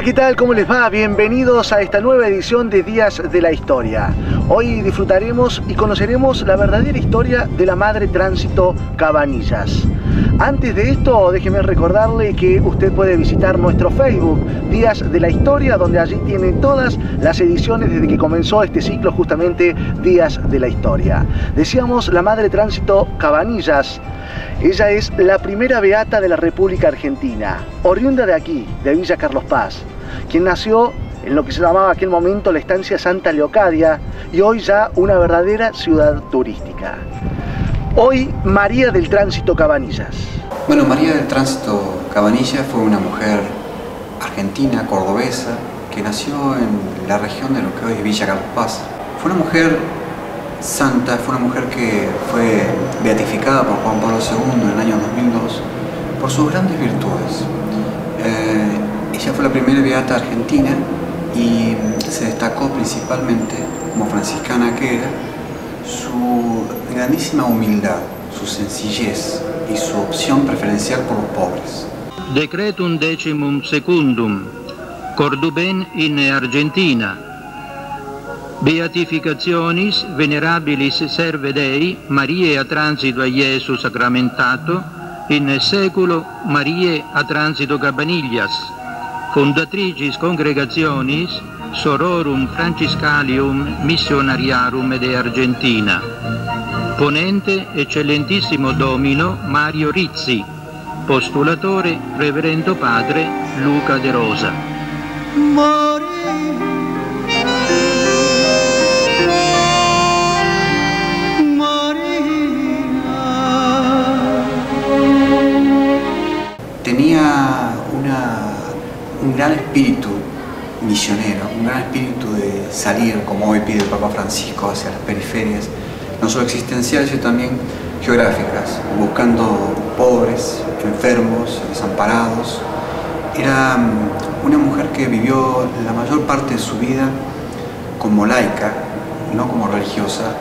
¿qué tal? ¿Cómo les va? Bienvenidos a esta nueva edición de Días de la Historia. Hoy disfrutaremos y conoceremos la verdadera historia de la Madre Tránsito Cabanillas. Antes de esto, déjeme recordarle que usted puede visitar nuestro Facebook, Días de la Historia, donde allí tiene todas las ediciones desde que comenzó este ciclo, justamente Días de la Historia. Decíamos la Madre Tránsito Cabanillas. Ella es la primera beata de la República Argentina, oriunda de aquí, de Villa Carlos Paz, quien nació en lo que se llamaba en aquel momento la estancia Santa Leocadia y hoy ya una verdadera ciudad turística. Hoy, María del Tránsito Cabanillas. Bueno, María del Tránsito Cabanillas fue una mujer argentina, cordobesa, que nació en la región de lo que hoy es Villa Carlos Paz. Fue una mujer santa, fue una mujer que fue beatificada por Juan Pablo II en el año 2002 por sus grandes virtudes. Ella fue la primera beata argentina y se destacó principalmente, como franciscana que era, su grandísima humildad, su sencillez y su opción preferencial por los pobres. Decretum decimum secundum, Corduben in Argentina, Beatificationis venerabilis serve Dei, Mariae a transito a Iesu sacramentato, in seculo Mariae a transito Cabanillas, fondatricis congregationis Sororum Franciscalium Missionariarum de Argentina. Ponente Eccellentissimo Domino Mario Rizzi, postulatore Reverendo Padre Luca De Rosa. Tenía un gran espíritu misionero, un gran espíritu de salir, como hoy pide el Papa Francisco, hacia las periferias, no solo existenciales, sino también geográficas, buscando pobres, enfermos, desamparados. Era una mujer que vivió la mayor parte de su vida como laica, no como religiosa,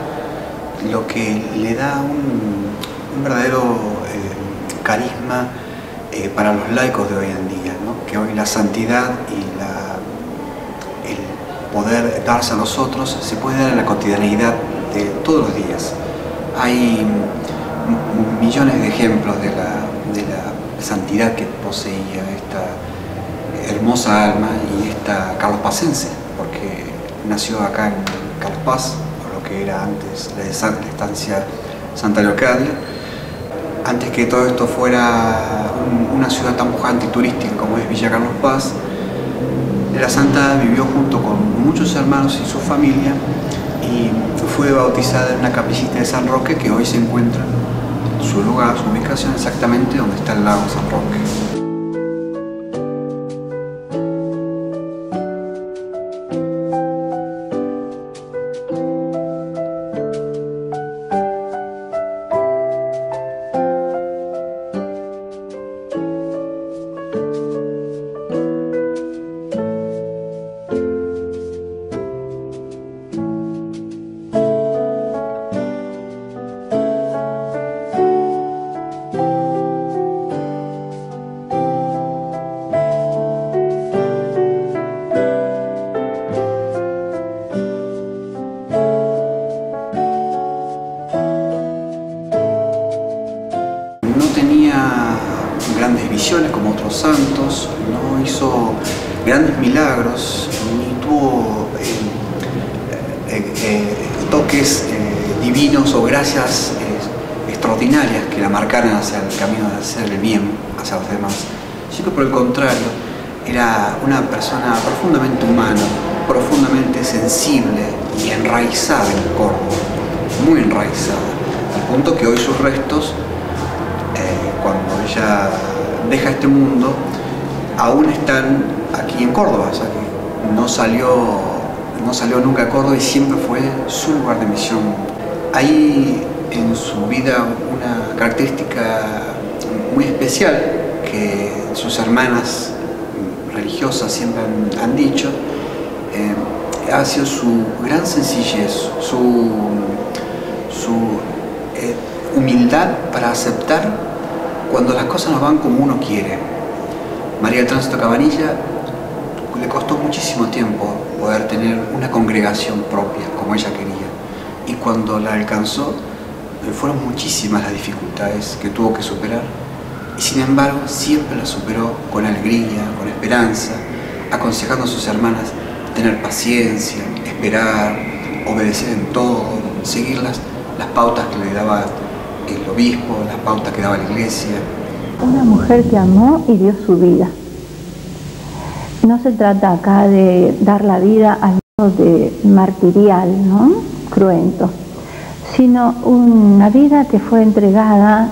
lo que le da un verdadero carisma para los laicos de hoy en día, ¿no? Que hoy la santidad y el poder darse a los otros se puede dar en la cotidianeidad de todos los días. Hay millones de ejemplos de la santidad que poseía esta hermosa alma y esta carlospacense, porque nació acá en Carlos Paz, o lo que era antes la estancia Santa Leocadia. Antes que todo esto fuera una ciudad tan pujante y turística como es Villa Carlos Paz, la santa vivió junto con muchos hermanos y su familia y fue bautizada en una capillita de San Roque que hoy se encuentra en su lugar, su ubicación exactamente donde está el lago San Roque. Grandes visiones como otros santos, no hizo grandes milagros, ni tuvo toques divinos o gracias extraordinarias que la marcaran hacia el camino de hacer el bien hacia los demás, sino que por el contrario era una persona profundamente humana, profundamente sensible y enraizada en Córdoba, muy enraizada, al punto que hoy sus restos, cuando ella deja este mundo, aún están aquí en Córdoba, o sea que no salió nunca a Córdoba y siempre fue su lugar de misión. Hay en su vida una característica muy especial que sus hermanas religiosas siempre han dicho, ha sido su gran sencillez, su humildad para aceptar cuando las cosas no van como uno quiere. María del Tránsito Cabanillas le costó muchísimo tiempo poder tener una congregación propia como ella quería. Y cuando la alcanzó, fueron muchísimas las dificultades que tuvo que superar. Y sin embargo, siempre las superó con alegría, con esperanza, aconsejando a sus hermanas tener paciencia, esperar, obedecer en todo, seguir las pautas que le daba el obispo, las pautas que daba la iglesia. Una mujer que amó y dio su vida. No se trata acá de dar la vida al modo de martirial, ¿no? Cruento, sino una vida que fue entregada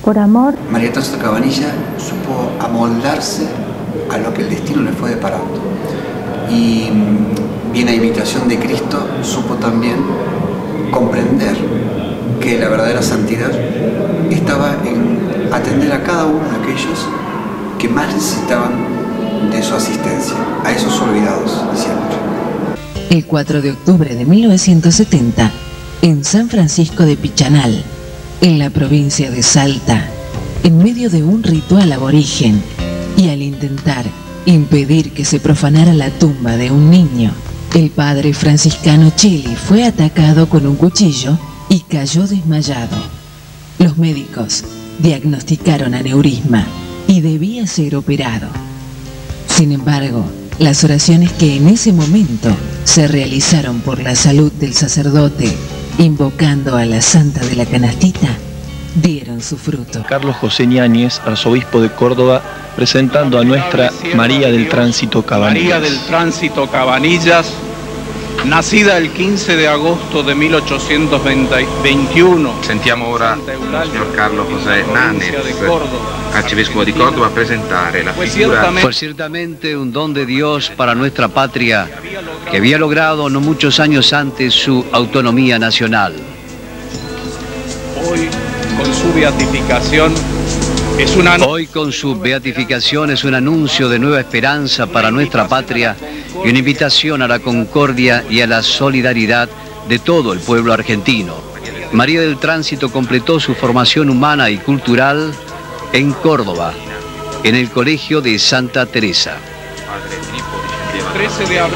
por amor. María Tránsito Cabanillas supo amoldarse a lo que el destino le fue deparando. Y bien a imitación de Cristo, supo también comprender que la verdadera santidad estaba en atender a cada uno de aquellos que más necesitaban de su asistencia, a esos olvidados siempre. El 4 de octubre de 1970, en San Francisco de Pichanal, en la provincia de Salta, en medio de un ritual aborigen y al intentar impedir que se profanara la tumba de un niño, el padre franciscano Chili fue atacado con un cuchillo y cayó desmayado. Los médicos diagnosticaron aneurisma y debía ser operado. Sin embargo, las oraciones que en ese momento se realizaron por la salud del sacerdote, invocando a la Santa de la Canastita, dieron su fruto. Carlos José Ñáñez, arzobispo de Córdoba, presentando a nuestra María del Tránsito Cabanillas. María del Tránsito Cabanillas, nacida il 15 di agosto del 1821. Sentiamo ora il signor Carlo José Náñez, arcivescovo di Córdoba, presentare la figura. Fue ciertamente un don de Dios para nuestra patria, que había logrado no muchos años antes su autonomía nacional. Hoy, con su beatificación, es un anuncio de nueva esperanza para nuestra patria y una invitación a la concordia y a la solidaridad de todo el pueblo argentino. María del Tránsito completó su formación humana y cultural en Córdoba, en el Colegio de Santa Teresa.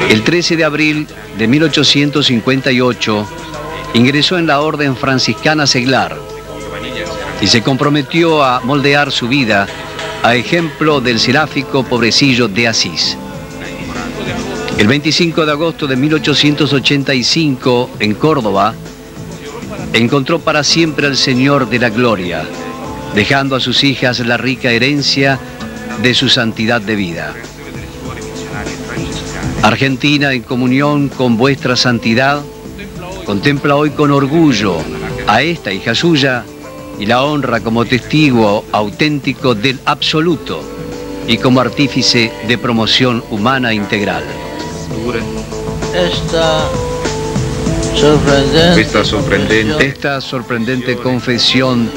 El 13 de abril de 1858 ingresó en la Orden Franciscana Seglar y se comprometió a moldear su vida a ejemplo del seráfico pobrecillo de Asís. El 25 de agosto de 1885, en Córdoba, encontró para siempre al Señor de la Gloria, dejando a sus hijas la rica herencia de su santidad de vida. Argentina, en comunión con vuestra santidad, contempla hoy con orgullo a esta hija suya y la honra como testigo auténtico del absoluto y como artífice de promoción humana integral. Esta sorprendente confesión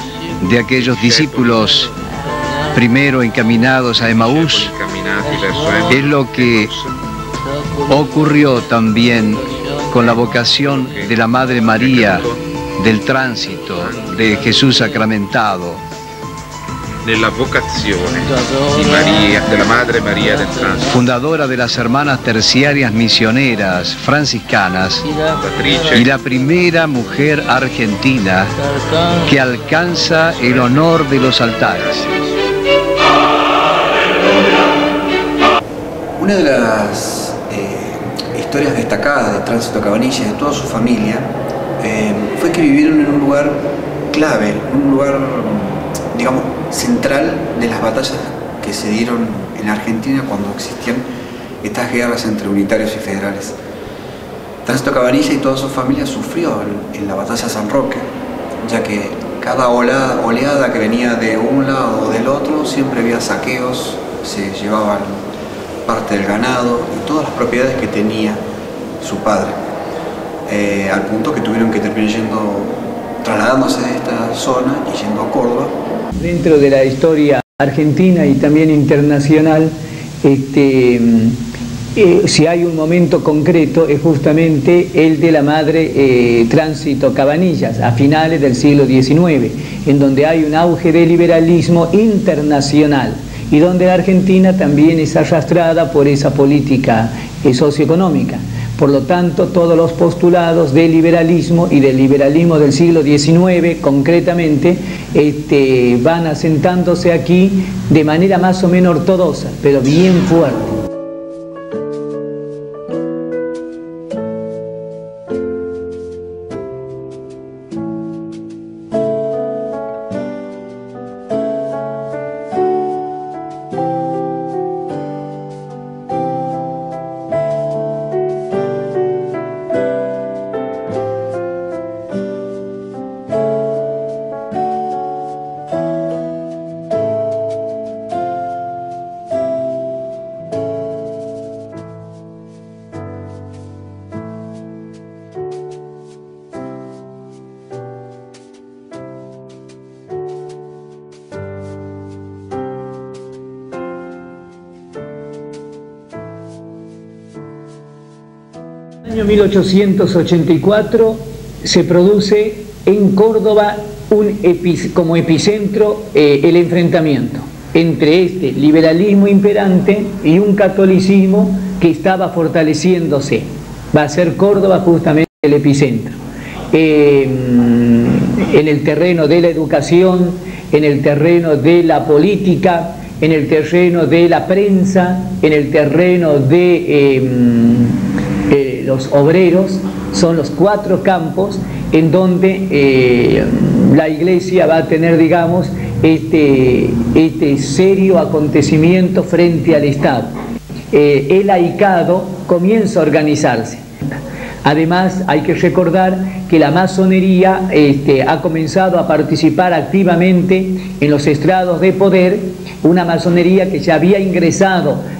de aquellos discípulos primero encaminados a Emaús es lo que ocurrió también con la vocación de la Madre María del Tránsito de Jesús sacramentado. Nella vocazione di Maria, della Madre María del Tránsito, fundadora de las Hermanas Terciarias Misioneras Franciscanas y la primera mujer argentina que alcanza el honor de los altares. Una de las historias destacadas de Tránsito Cabanillas y de toda su familia fue que vivieron en un lugar clave, un lugar, digamos, central de las batallas que se dieron en Argentina cuando existían estas guerras entre unitarios y federales. Tránsito Cabanillas y toda su familia sufrió en la batalla de San Roque, ya que cada oleada que venía de un lado o del otro siempre había saqueos, se llevaban parte del ganado y todas las propiedades que tenía su padre, al punto que tuvieron que terminar trasladándose de esta zona y yendo a Córdoba. Dentro de la historia argentina y también internacional, si hay un momento concreto es justamente el de la Madre Tránsito Cabanillas, a finales del siglo XIX, en donde hay un auge de liberalismo internacional y donde la Argentina también es arrastrada por esa política socioeconómica. Por lo tanto, todos los postulados del liberalismo y del liberalismo del siglo XIX, concretamente, van asentándose aquí de manera más o menos ortodoxa, pero bien fuerte. En el año 1884 se produce en Córdoba como epicentro el enfrentamiento entre este liberalismo imperante y un catolicismo que estaba fortaleciéndose. Va a ser Córdoba justamente el epicentro. En el terreno de la educación, en el terreno de la política, en el terreno de la prensa, en el terreno de los obreros, son los 4 campos en donde la Iglesia va a tener, digamos, este serio acontecimiento frente al Estado. El laicado comienza a organizarse. Además, hay que recordar que la masonería ha comenzado a participar activamente en los estrados de poder, una masonería que ya había ingresado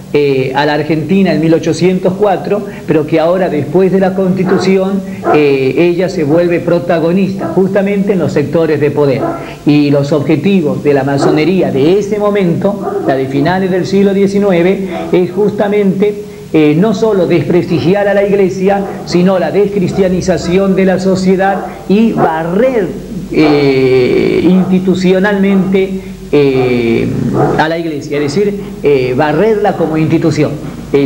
a la Argentina en 1804, pero que ahora, después de la Constitución, ella se vuelve protagonista justamente en los sectores de poder. Y los objetivos de la masonería de ese momento, la de finales del siglo XIX, es justamente no solo desprestigiar a la Iglesia, sino la descristianización de la sociedad y barrer institucionalmente a la Iglesia, es decir, barrerla como institución,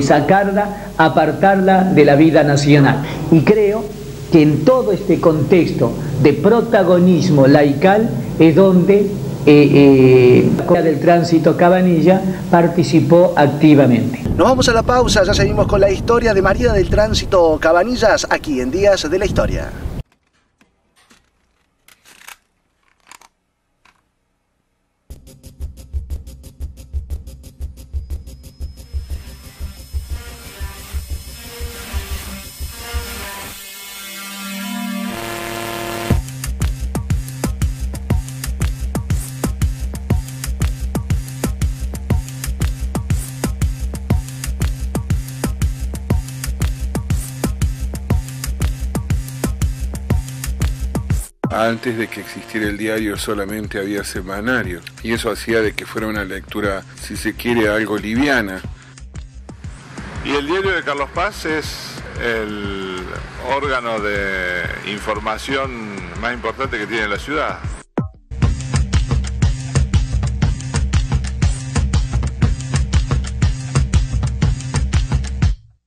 sacarla, apartarla de la vida nacional. Y creo que en todo este contexto de protagonismo laical es donde del Tránsito Cabanilla participó activamente. Nos vamos a la pausa, ya seguimos con la historia de María del Tránsito Cabanillas aquí en Días de la Historia. Antes de que existiera el diario solamente había semanarios y eso hacía de que fuera una lectura, si se quiere, algo liviana. Y el diario de Carlos Paz es el órgano de información más importante que tiene la ciudad.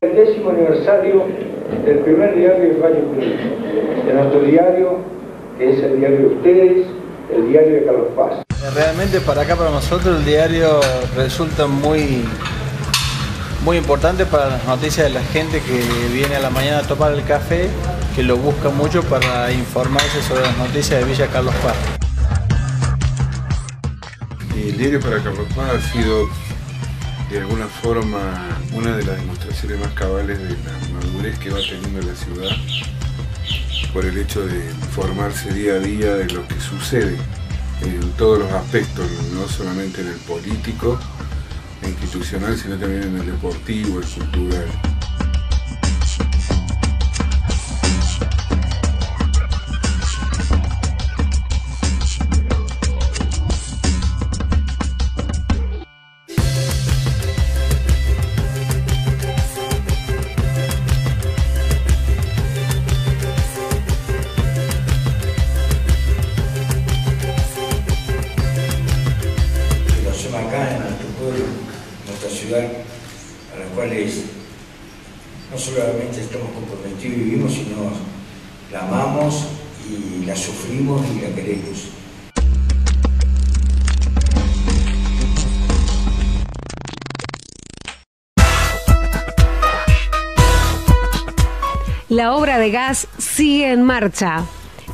El 10º aniversario del primer diario de Radio Unido, de nuestro diario, que es el diario de ustedes, el diario de Carlos Paz. Realmente para acá, para nosotros, el diario resulta muy importante para las noticias de la gente que viene a la mañana a tomar el café, que lo busca mucho para informarse sobre las noticias de Villa Carlos Paz. El diario para Carlos Paz ha sido, de alguna forma, una de las demostraciones más cabales de la madurez que va teniendo la ciudad, por el hecho de formarse día a día de lo que sucede en todos los aspectos, no solamente en el político e institucional, sino también en el deportivo, el cultural. Acá en nuestro pueblo ciudad a la cual no solamente estamos comprometidos y vivimos, sino la amamos y la sufrimos y la queremos. La obra de gas sigue en marcha.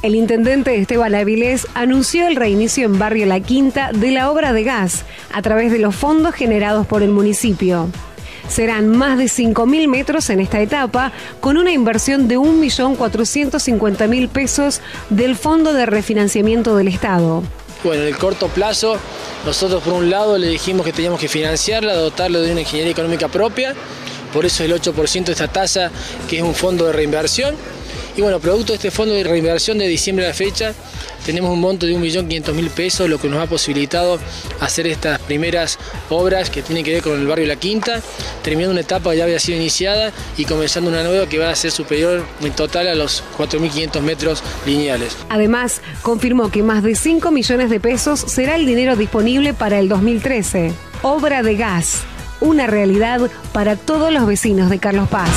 El intendente Esteban Avilés anunció el reinicio en Barrio La Quinta de la obra de gas a través de los fondos generados por el municipio. Serán más de 5.000 metros en esta etapa, con una inversión de 1.450.000 pesos del Fondo de Refinanciamiento del Estado. Bueno, en el corto plazo, nosotros por un lado le dijimos que teníamos que financiarla, dotarlo de una ingeniería económica propia, por eso el 8% de esta tasa, que es un fondo de reinversión. Y bueno, producto de este fondo de reinversión de diciembre a la fecha, tenemos un monto de 1.500.000 pesos, lo que nos ha posibilitado hacer estas primeras obras que tienen que ver con el barrio La Quinta, terminando una etapa que ya había sido iniciada y comenzando una nueva que va a ser superior en total a los 4.500 metros lineales. Además, confirmó que más de 5 millones de pesos será el dinero disponible para el 2013. Obra de gas, una realidad para todos los vecinos de Carlos Paz.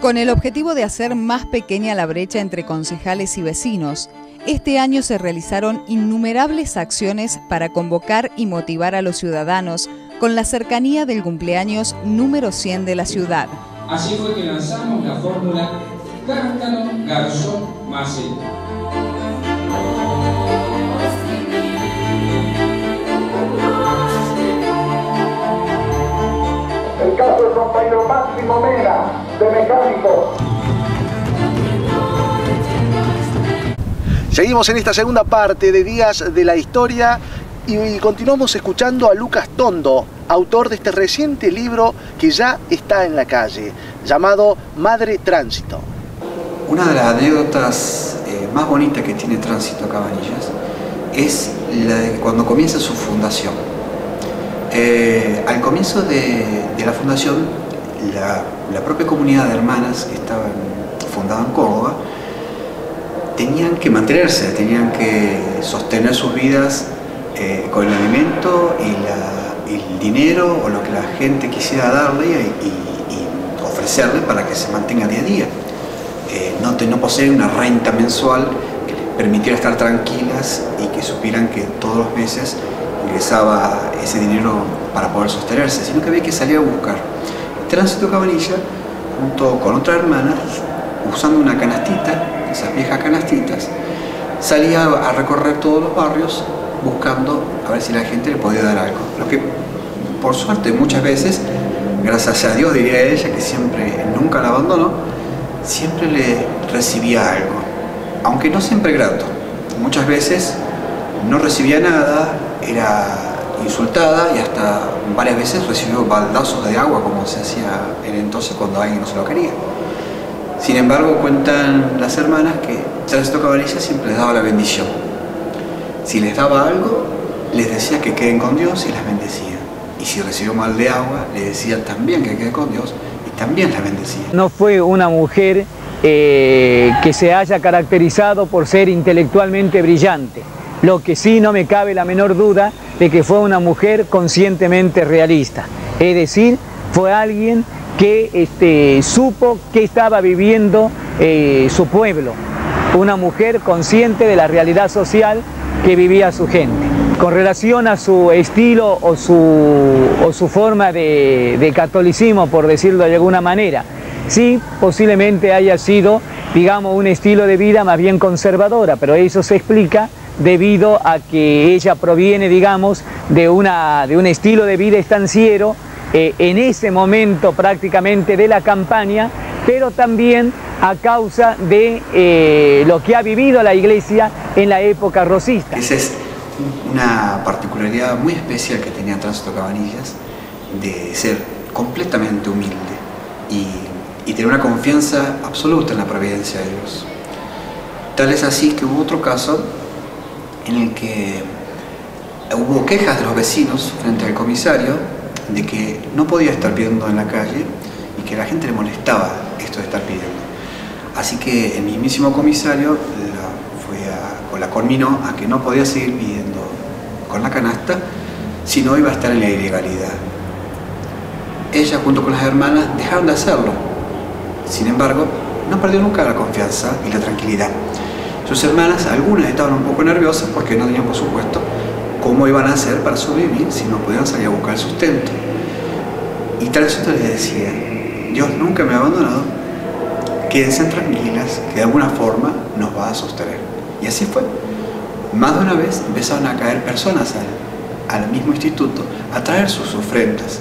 Con el objetivo de hacer más pequeña la brecha entre concejales y vecinos, este año se realizaron innumerables acciones para convocar y motivar a los ciudadanos con la cercanía del cumpleaños número 100 de la ciudad. Así fue que lanzamos la fórmula Cártano, Garzón, Maceta. El caso del compañero Máximo Mena, de mecánico. Seguimos en esta segunda parte de Días de la Historia y continuamos escuchando a Lucas Tondo, autor de este reciente libro que ya está en la calle, llamado Madre Tránsito. Una de las anécdotas más bonitas que tiene Tránsito Cabanillas es la de cuando comienza su fundación. Al comienzo de la fundación, la propia comunidad de hermanas que estaban fundadas en Córdoba tenían que mantenerse, tenían que sostener sus vidas con el alimento y el dinero o lo que la gente quisiera darle y ofrecerle para que se mantenga día a día. No poseer una renta mensual que les permitiera estar tranquilas y que supieran que todos los meses ingresaba ese dinero para poder sostenerse, sino que había que salir a buscar. Tránsito Cabanilla, junto con otras hermanas, usando una canastita, esas viejas canastitas, salía a recorrer todos los barrios buscando a ver si la gente le podía dar algo. Lo que, por suerte, muchas veces, gracias a Dios, diría ella, que nunca la abandonó, siempre le recibía algo, aunque no siempre grato. Muchas veces no recibía nada, era insultada y hasta varias veces recibió baldazos de agua, como se hacía en entonces cuando alguien no se lo quería. Sin embargo, cuentan las hermanas que Tránsito Cabanillas siempre les daba la bendición. Si les daba algo, les decía que queden con Dios y las bendecía. Y si recibió mal de agua, les decía también que queden con Dios y también las bendecía. No fue una mujer que se haya caracterizado por ser intelectualmente brillante. Lo que sí no me cabe la menor duda de que fue una mujer conscientemente realista. Es decir, fue alguien que supo qué estaba viviendo su pueblo. Una mujer consciente de la realidad social que vivía su gente. Con relación a su estilo o su forma de catolicismo, por decirlo de alguna manera, sí, posiblemente haya sido, digamos, un estilo de vida más bien conservadora, pero eso se explica debido a que ella proviene, digamos, de un estilo de vida estanciero en ese momento prácticamente de la campaña, pero también a causa de lo que ha vivido la iglesia en la época rosista. Esa es una particularidad muy especial que tenía Tránsito Cabanillas, de ser completamente humilde y y tener una confianza absoluta en la providencia de Dios. Tal es así que hubo otro caso en el que hubo quejas de los vecinos frente al comisario de que no podía estar pidiendo en la calle y que a la gente le molestaba esto de estar pidiendo. Así que el mismísimo comisario la conminó a que no podía seguir pidiendo con la canasta, si no iba a estar en la ilegalidad. Ella junto con las hermanas dejaron de hacerlo. Sin embargo, no perdió nunca la confianza y la tranquilidad. Sus hermanas, algunas estaban un poco nerviosas porque no tenían, por supuesto, cómo iban a hacer para sobrevivir si no podían salir a buscar el sustento. Y Tránsito les decía: Dios nunca me ha abandonado, quédense tranquilas, que de alguna forma nos va a sostener. Y así fue. Más de una vez empezaron a caer personas al mismo instituto a traer sus ofrendas,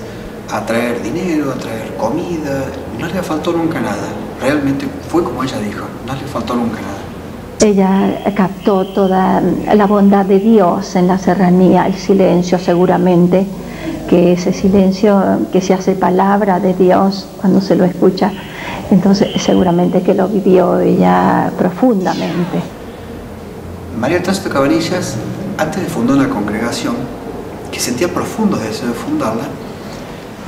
a traer dinero, a traer comida. No le faltó nunca nada. Realmente fue como ella dijo, no le faltó nunca nada. Ella captó toda la bondad de Dios en la serranía, el silencio seguramente, que ese silencio que se hace palabra de Dios cuando se lo escucha, entonces seguramente que lo vivió ella profundamente. María del Tránsito Cabanillas, antes de fundar una congregación, que sentía profundos deseos de fundarla,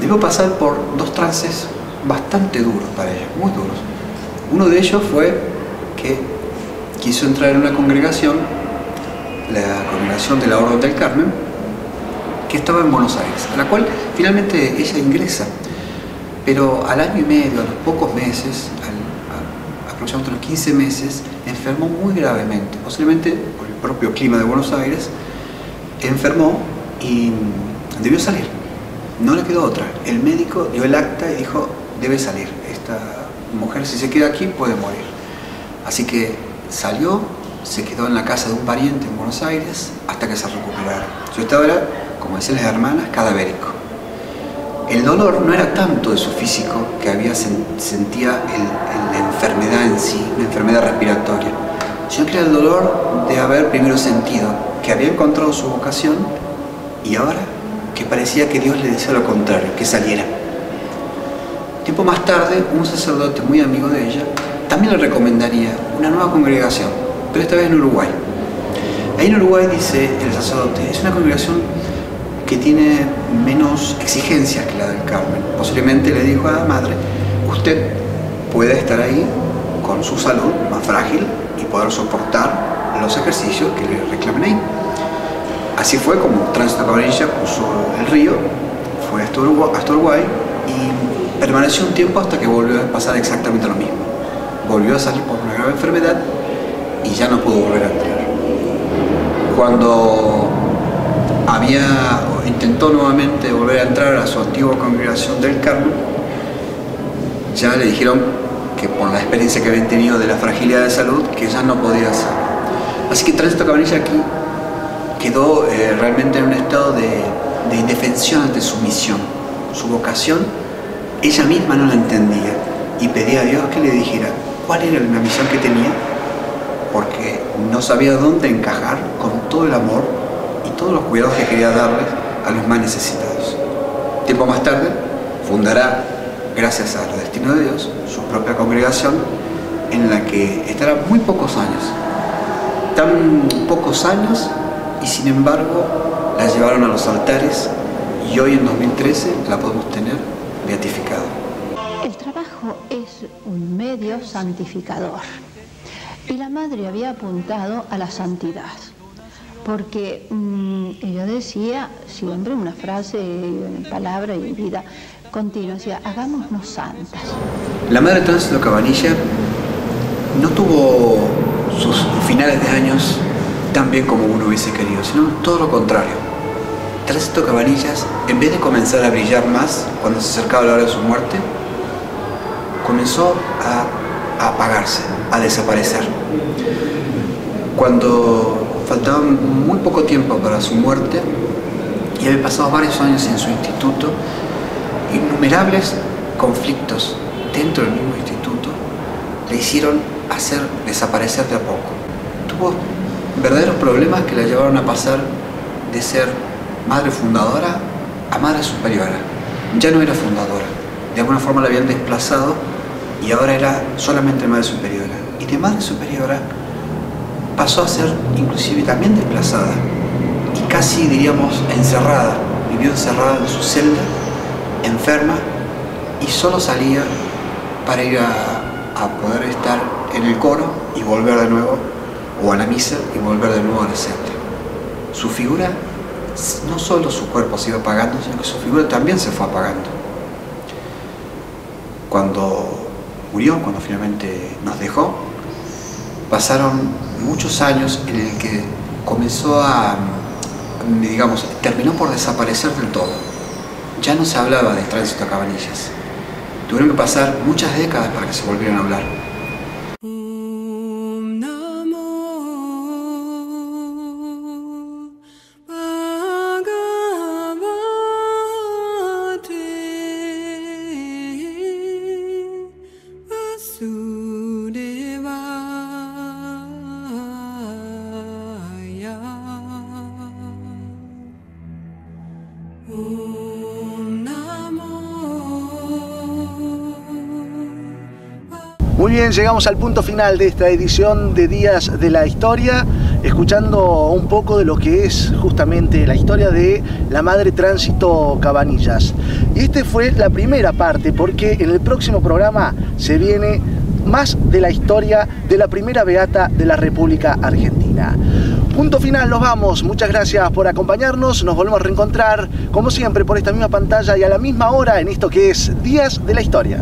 debió pasar por dos trances bastante duros para ella, muy duros. Uno de ellos fue que quiso entrar en una congregación, la congregación de la Orden del Carmen, que estaba en Buenos Aires, a la cual finalmente ella ingresa. Pero al año y medio, a los pocos meses, aproximadamente unos 15 meses, enfermó muy gravemente, posiblemente por el propio clima de Buenos Aires, enfermó y debió salir. No le quedó otra. El médico dio el acta y dijo: debe salir. Esta mujer, si se queda aquí, puede morir. Así que salió, se quedó en la casa de un pariente en Buenos Aires hasta que se recuperara. Su estado era, como decían las hermanas, cadavérico. El dolor no era tanto de su físico, que sentía la enfermedad en sí, una enfermedad respiratoria, sino que era el dolor de haber primero sentido que había encontrado su vocación y ahora que parecía que Dios le decía lo contrario, que saliera. Tiempo más tarde, un sacerdote muy amigo de ella también le recomendaría una nueva congregación, pero esta vez en Uruguay. Ahí en Uruguay, dice el sacerdote, es una congregación que tiene menos exigencias que la del Carmen. Posiblemente le dijo a la madre: usted puede estar ahí con su salud más frágil y poder soportar los ejercicios que le reclamen ahí. Así fue como Tránsito Cabanillas puso el río, fue hasta Uruguay y permaneció un tiempo hasta que volvió a pasar exactamente lo mismo. Volvió a salir por una grave enfermedad y ya no pudo volver a entrar. Cuando intentó nuevamente volver a entrar a su antigua congregación del Carmen, ya le dijeron que por la experiencia que habían tenido de la fragilidad de salud, que ya no podía hacerlo. Así que Tránsito Cabanillas aquí quedó realmente en un estado de indefensión ante su misión, su vocación. Ella misma no la entendía y pedía a Dios que le dijera cuál era la misión que tenía, porque no sabía dónde encajar con todo el amor y todos los cuidados que quería darles a los más necesitados. Tiempo más tarde fundará, gracias al destino de Dios, su propia congregación, en la que estará muy pocos años. Tan pocos años, y sin embargo la llevaron a los altares y hoy en 2013 la podemos tener beatificada. El trabajo es un medio santificador y la madre había apuntado a la santidad, porque ella decía siempre una frase, palabra y vida continua, decía: hagámonos santas. La madre Tránsito Cabanillas no tuvo sus finales de años tan bien como uno hubiese querido, sino todo lo contrario. Tránsito Cabanillas, en vez de comenzar a brillar más cuando se acercaba la hora de su muerte, comenzó a apagarse, a desaparecer. Cuando faltaba muy poco tiempo para su muerte y había pasado varios años en su instituto, innumerables conflictos dentro del mismo instituto le hicieron hacer desaparecer de a poco. Tuvo verdaderos problemas que la llevaron a pasar de ser madre fundadora a madre superiora. Ya no era fundadora, de alguna forma la habían desplazado y ahora era solamente Madre Superiora. Y de Madre Superiora pasó a ser inclusive también desplazada y casi, diríamos, encerrada. Vivió encerrada en su celda, enferma, y solo salía para ir a poder estar en el coro y volver de nuevo, o a la misa y volver de nuevo a la celda. Su figura, no solo su cuerpo se iba apagando, sino que su figura también se fue apagando. Cuando murió, cuando finalmente nos dejó, pasaron muchos años en el que comenzó digamos, terminó por desaparecer del todo. Ya no se hablaba de Tránsito a Cabanillas. Tuvieron que pasar muchas décadas para que se volvieran a hablar. Muy bien, llegamos al punto final de esta edición de Días de la Historia, escuchando un poco de lo que es justamente la historia de la Madre Tránsito Cabanillas. Y esta fue la primera parte, porque en el próximo programa se viene más de la historia de la primera beata de la República Argentina. Punto final, nos vamos. Muchas gracias por acompañarnos. Nos volvemos a reencontrar, como siempre, por esta misma pantalla y a la misma hora en esto que es Días de la Historia.